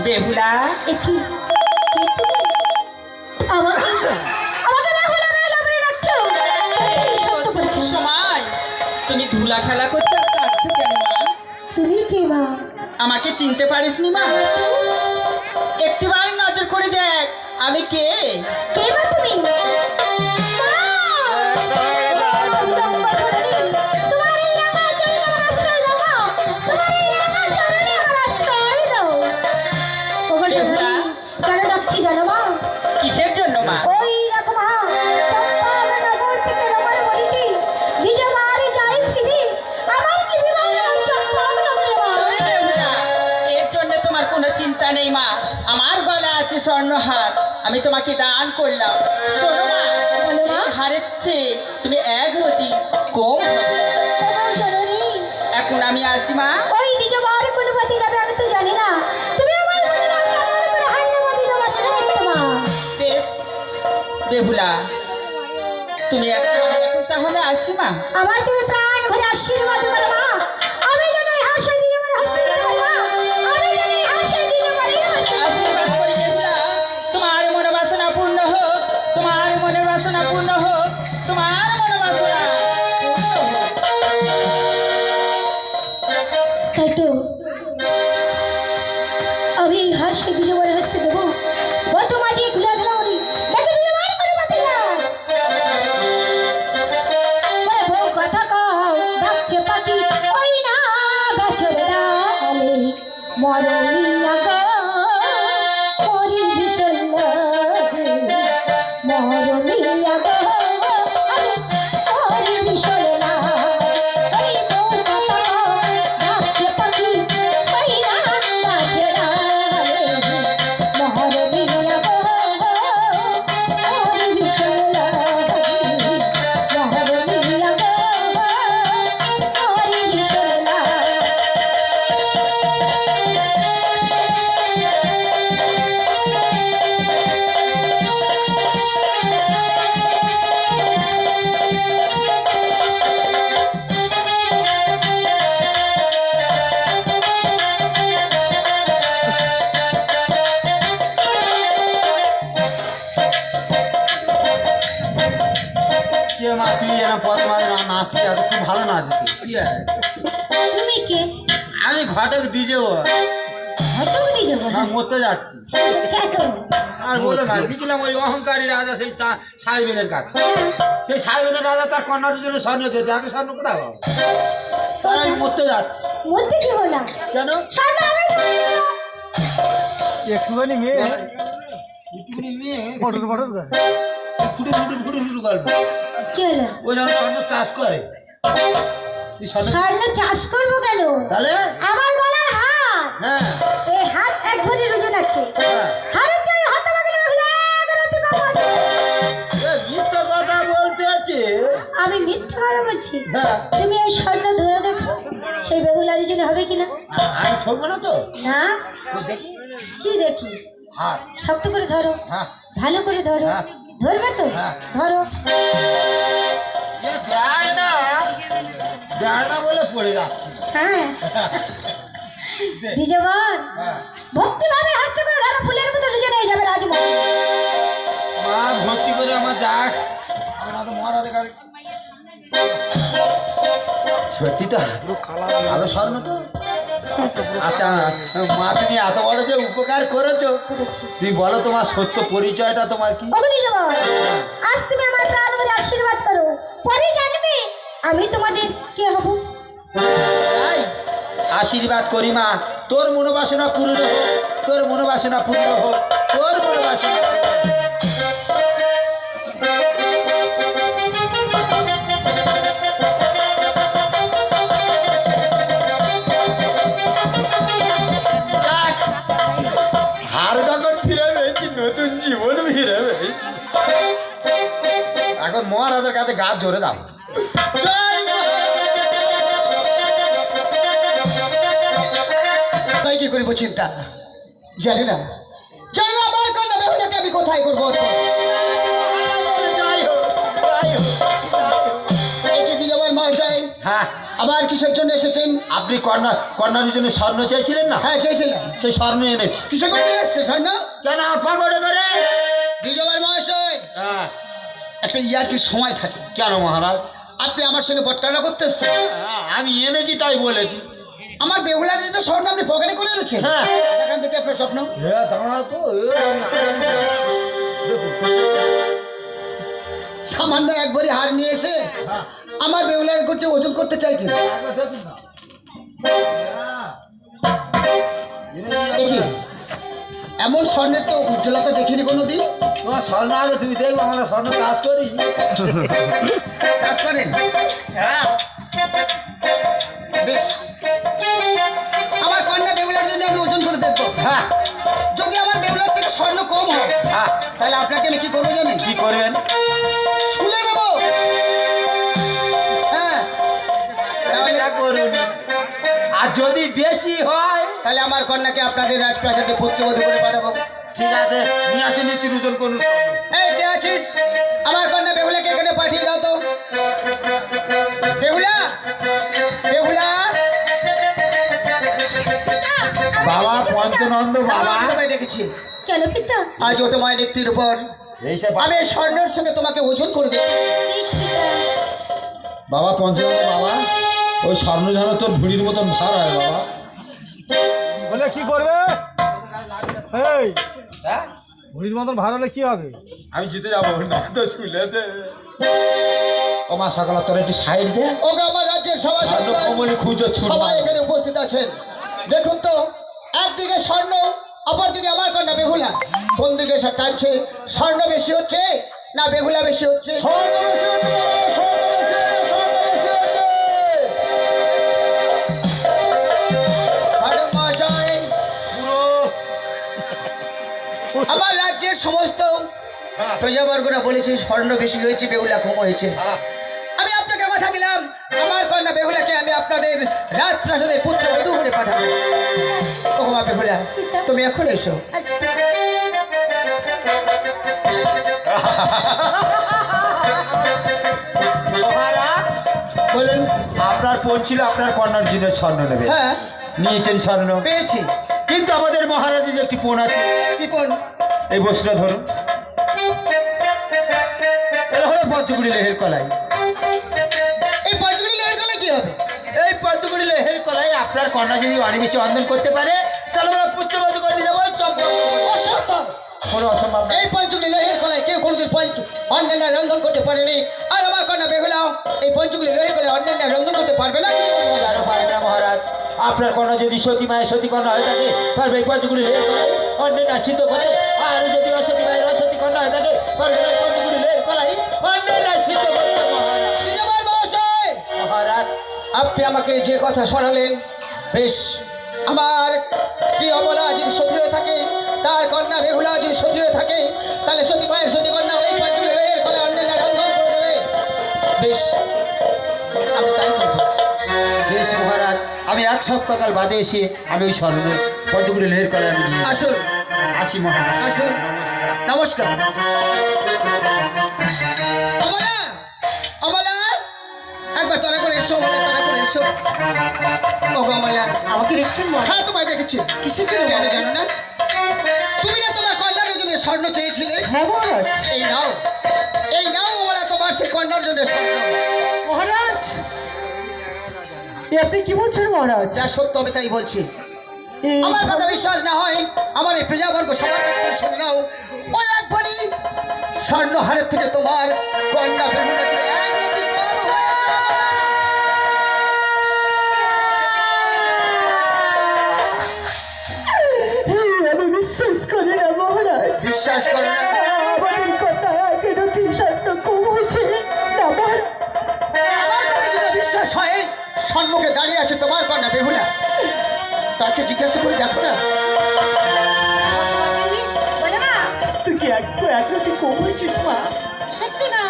বেহুলা একই আমাকে আমাকে বেহুলা বেহুলা বলে ডাকছো সত্য বলছো সময় তুমি ধুলা খেলা করছো আর কাঁদছো কেন মা? তুমি কে মা আমাকে চিনতে পারিসনি মা? একটিবার নজর করে দেখ আমি কে। কে মা তুমি বেহুলা কেন ডাকছি জানো মা কিসের জন্য মা? ওই রকম চম্পানগর থেকে রমারে বলেছি নিজে বাড়ি যাই ফিরি আমার কি বিবাহ চম্পানগর মা বেহুলা, এর জন্য তোমার কোনো চিন্তা নেই মা। আমার গলা আছে স্বর্ণহার, আমি তোমাকে দান করলাম। শোনো মা, এই হারের চেয়ে তুমি এক রতি কম হবে। এখন আমি আসি মা। ওই নিজে বাড়ি কোন পথে যাবে আমি তো জানি না তুমি আমার মনে রাখো আমার করে হাইনা মধ্যে যাবে না মা বেশ বেহুলা, তুমি এখন তাহলে আসি মা। আমার তুমি প্রাণ ভরে আশীর্বাদ করো মা আমি যেন এই হাসে দিনে আমার হস্তে দিতে মা আমি যেন এই হাসে দিনে আমার আশীর্বাদ করি বেহুলা, তোমার মনোবাসনা পূর্ণ হোক, তোমার মনের বাসনা পূর্ণ হোক, তোমার মনোবাসনা পূর্ণ হোক। তাই তো আমি হাসে দিনে আমার হস্তে দেবো বত মাঝে খুলে দিলাম আমি দেখে দিলে বার করে বাতি না বউ কথা কও ডাকছে পাখি ওই না গাছের ডালে মরণিয়া গো মরি ভীষণ লাগে মরণিয়া গো মরি ভীষণ লাগে এই বউ কথা কও ডাকছে পাখি ওই না গাছের ডালে মরণিয়া গো মরি ভীষণ লাগে মরণিয়া গো মরি ভীষণ লাগে কে মা তুই এরকম পথ মাঝে নাচতে যাচ্ছ খুব ভালো নাচতে কি আছে? তুমি কে আমি ঘটক দিয়ে যাবো হতো কি দেবো না মরতে যাচ্ছি কেন আর বলো না গেছিলাম ওই অহংকারী রাজা সেই সাহেবের কাছে সেই সাহেবের রাজা তার কন্যার জন্য স্বর্ণ চেয়েছে আগে স্বর্ণ কোথায় পাবো তাই আমি মরতে যাচ্ছি মধ্যে কি হলো কেন সামনে আমি একটুখানি মেয়ে একটুখানি মেয়ে ফটো ফটো ফুটু ফুটু ফুটু ফুটু গল্প কি হলো ও যেন স্বর্ণ চাষ করে এই স্বর্ণ স্বর্ণ চাষ করবো কেন তাহলে আমার গলার হার হ্যাঁ এই হাত এক ভরির ওজন আছে হ্যাঁ হারের চাই হাত আমাকে মিথ্যা কথা বলতে আছে আমি মিথ্যা কথা বলছি হ্যাঁ তুমি এই স্বর্ণ ধরে দেখো সেই বেগুলার জন্য হবে কিনা আমি ঠকবো না তো না তো দেখি কি দেখি হাত শক্ত করে ধরো হ্যাঁ ভালো করে ধরো হ্যাঁ। ধরবে তো হ্যাঁ। ধরো এ দেয় না দেয় না বলে পড়ে যাচ্ছে হ্যাঁ দ্বিজবর হ্যাঁ ভক্তি ভাবে হাসতে করে ধরো ফুলের মতো রুজে নিয়ে যাবে রাজমহল মা ভর্তি করে আমার যাক আমরা তো মহারাজের কাছে সত্যি তো আরো স্বর্ণ তো আচ্ছা মা তুমি এত বড় যে উপকার করেছো তুমি বলো তোমার সত্য পরিচয়টা তোমার কি ওগো দ্বিজবর আজ তুমি আমার প্রাণ ভরে আশীর্বাদ করো পরে জানবে আমি তোমাদের কে হব তাই আশীর্বাদ করি মা তোর মনোবাসনা পূর্ণ হোক তোর মনোবাসনা পূর্ণ হোক তোর মনোবাসনা হার যখন ফিরে পেয়েছি নতুন জীবন ফিরে পেয়েছি এখন মহারাজের কাছে গাছ জোরে দাও তাই কি করিব চিন্তা জানি না আমার কন্যা বেহুলাকে আমি কোথায় করবো যাই হোক, যাই হোক, যাই হোক। এই কি বিজয় মহাশয় হ্যাঁ আবার কিসের জন্য এসেছেন? আপনি কন্যার জন্য স্বর্ণ চাইছিলেন না? হ্যাঁ চেয়েছিলেন। সেই স্বর্ণ এনেছি। কিসে করে নিয়ে এসছে স্বর্ণ? কেন পাগড়ে ধরে? দ্বিজবার মহাশয়, হ্যাঁ। একটা ইয়ার কি সময় থাকে? কেন মহারাজ? আপনি আমার সঙ্গে বটকানা করতে এসছেন। আমি এনেছি তাই বলেছি। আমার বেহুলার জন্য স্বর্ণ আপনি পকেটে করে এনেছেন? হ্যাঁ। এখান থেকে আপনার স্বপ্ন। সামান্য একবারই হার নিয়ে এসে আমার বেহুলার করতে ওজন করতে চাইছেন। এ কি? এমন স্বর্ণের তো উজ্জ্বলতা দেখিনি কোনোদিন। তোমার স্বর্ণ আছে, তুমি দেখবো আমরা স্বর্ণ কাজ করি। কাজ করেন? হ্যাঁ। বেশ, আমার কন্যা বেহুলার জন্য আমি ওজন করে দেখবো। হ্যাঁ। যদি আমার বেহুলার থেকে স্বর্ণ কম হয় হ্যাঁ। তাহলে আপনাকে আমি কি করবো জানেন? কি করবেন? শুলে নেবো। হ্যাঁ, তাহলে এটা করুন। আর যদি বেশি হয় তাহলে আমার কন্যাকে আপনাদের রাজপ্রাসাদে পুত্রবধূ করে পাঠাবো। ঠিক আছে, নিয়ে আসি নীতির ওজন করুন। এই কে আছিস? আমার কন্যা বেহুলাকে এখানে পাঠিয়ে দাও তো। বেহুলা, বেহুলা। বাবা পঞ্চনন্দ বাবা, আমি ডেকেছি। কেন পিতা? আজ ওটা মায়ের নেত্রীর উপর এইসব আমি এই স্বর্ণের সঙ্গে তোমাকে ওজন করে দেবো। বেশ পিতা। বাবা পঞ্চনন্দ বাবা, ওই স্বর্ণ যেন তোর ভুড়ির মতন ভার হয় বাবা। বলে কি করবে? এই ভুড়ির মতন ভাড়া হলে কি হবে? আমি জিতে যাবো না তো স্কুলেতে। ও মা সকালে তোর একটু সাইড দে। ওকে আমার রাজ্যের সভা সরকার কমলি খুঁজো সবাই এখানে উপস্থিত আছেন। দেখুন তো, একদিকে স্বর্ণ, অপরদিকে আমার কন্যা বেহুলা। কোন দিকে সব টানছে? স্বর্ণ বেশি হচ্ছে না বেহুলা বেশি হচ্ছে? ম্যাডাম মহাশয়, আমার রাজ্যের সমস্ত প্রজাবর্গরা বলেছে স্বর্ণ বেশি হয়েছে, বেহুলা কম হয়েছে। আমি আপনাকে কথা দিলাম, আমার কন্যা বেহুলাকে আমি আপনাদের রাজপ্রাসাদের পুত্র বধূ করে পাঠাবো। ও মা বেহুলা, তুমি এখন এসো। আচ্ছা, মহারাজ বলুন। আপনার বোন ছিল আপনার কন্যার জন্য স্বর্ণ নেবে, হ্যাঁ, নিয়েছেন স্বর্ণ, পেয়েছি। কিন্তু আমাদের মহারাজের যে একটি বোন আছে, কি কোন? এই বস্ত্র ধরুন। এটা হলো পঞ্চকুড়ি লেহের কলাই। এই পঁয়ত্রিশ লেয়ার গলে কি হবে? এই পঞ্চকুড়ি লেহের কলাই আপনার কন্যা যদি অনেক বেশি অন্ধন করতে পারে তাহলে আমরা পুত্রবধূ করে নিয়ে যাবো। অসম্ভব। কোনো অসম্ভব না। এই পঞ্চগুলি লেহের কলায় কেউ কোনোদিন অন্যান্য রন্ধন করতে পারেনি। আর আমার কন্যা বেহুলা এই পঞ্চগুলি লেহের কলায় অন্যান্য রন্ধন করতে পারবে না। কেন পারবে না মহারাজ? আপনার কন্যা যদি সতী মায়ের সতী কন্যা হয়ে থাকে পারবে এই পঞ্চকুড়ি লেহের কলাই অন্যান্য সিদ্ধ করতে, আর যদি অসতী মায়ের অসতী কন্যা হয়ে থাকে পারবে না পঞ্চকুড়ি লেহের কলাই অন্যান্য সিদ্ধ করতে। দ্বিজবার মহাশয়, মহারাজ আপনি আমাকে যে কথা শোনালেন বেশ। আমার স্ত্রী অবলা যদি সতী হয়ে থাকে, তার কন্যা বেহুলা যদি সতী হয়ে থাকে, তাহলে সতী মায়ের সতী কন্যা এই পঞ্চগুলি লেহের কলায় অন্যান্য রন্ধন করে দেবে। বেশ, আমি তাই করবো। বেশ মহারাজ, আমি এক সপ্তাহকাল বাদে এসে আমি ওই স্বর্ণ পঞ্চকুড়ি লেহের কলাই আমি নিয়ে আসুন, আসি মহারাজ। আসুন। নমস্কার। অমলা, অমলা, একবার তোরা করে এসো। অমলা, তোরা করে এসো। ও গো অমলা, আমাকে দেখছেন মা? হ্যাঁ তোমায় ডেকেছি। কিসের জন্য? কেন জানো না? তুমি না তোমার কন্যার জন্য স্বর্ণ চেয়েছিলে? হ্যাঁ মহারাজ। এই নাও, এই নাও অমলা, তোমার সেই কন্যার জন্য স্বর্ণ। মহারাজ, এ আপনি কি বলছেন মহারাজ? যা সত্য আমি তাই বলছি। এই আমার কথা বিশ্বাস না হয় আমার এই প্রজাবর্গ সবার কাছ থেকে শুনে নাও। ওই একবারই স্বর্ণহারের থেকে তোমার কন্যা বেহুলাকে এক রতি কম হয়েছে। আমি বিশ্বাস করি না মহারাজ। বিশ্বাস করো না? আমাদের কথা কেন কি স্বর্ণ কম হয়েছে? আমার আমার কথা যদি বিশ্বাস হয়, সম্মুখে দাঁড়িয়ে আছে তোমার কন্যা বেহুলা, তাকে জিজ্ঞাসা করে দেখো না। বলে মা, তুই কি একটু একটু কম হয়েছিস মা? সত্যি মা,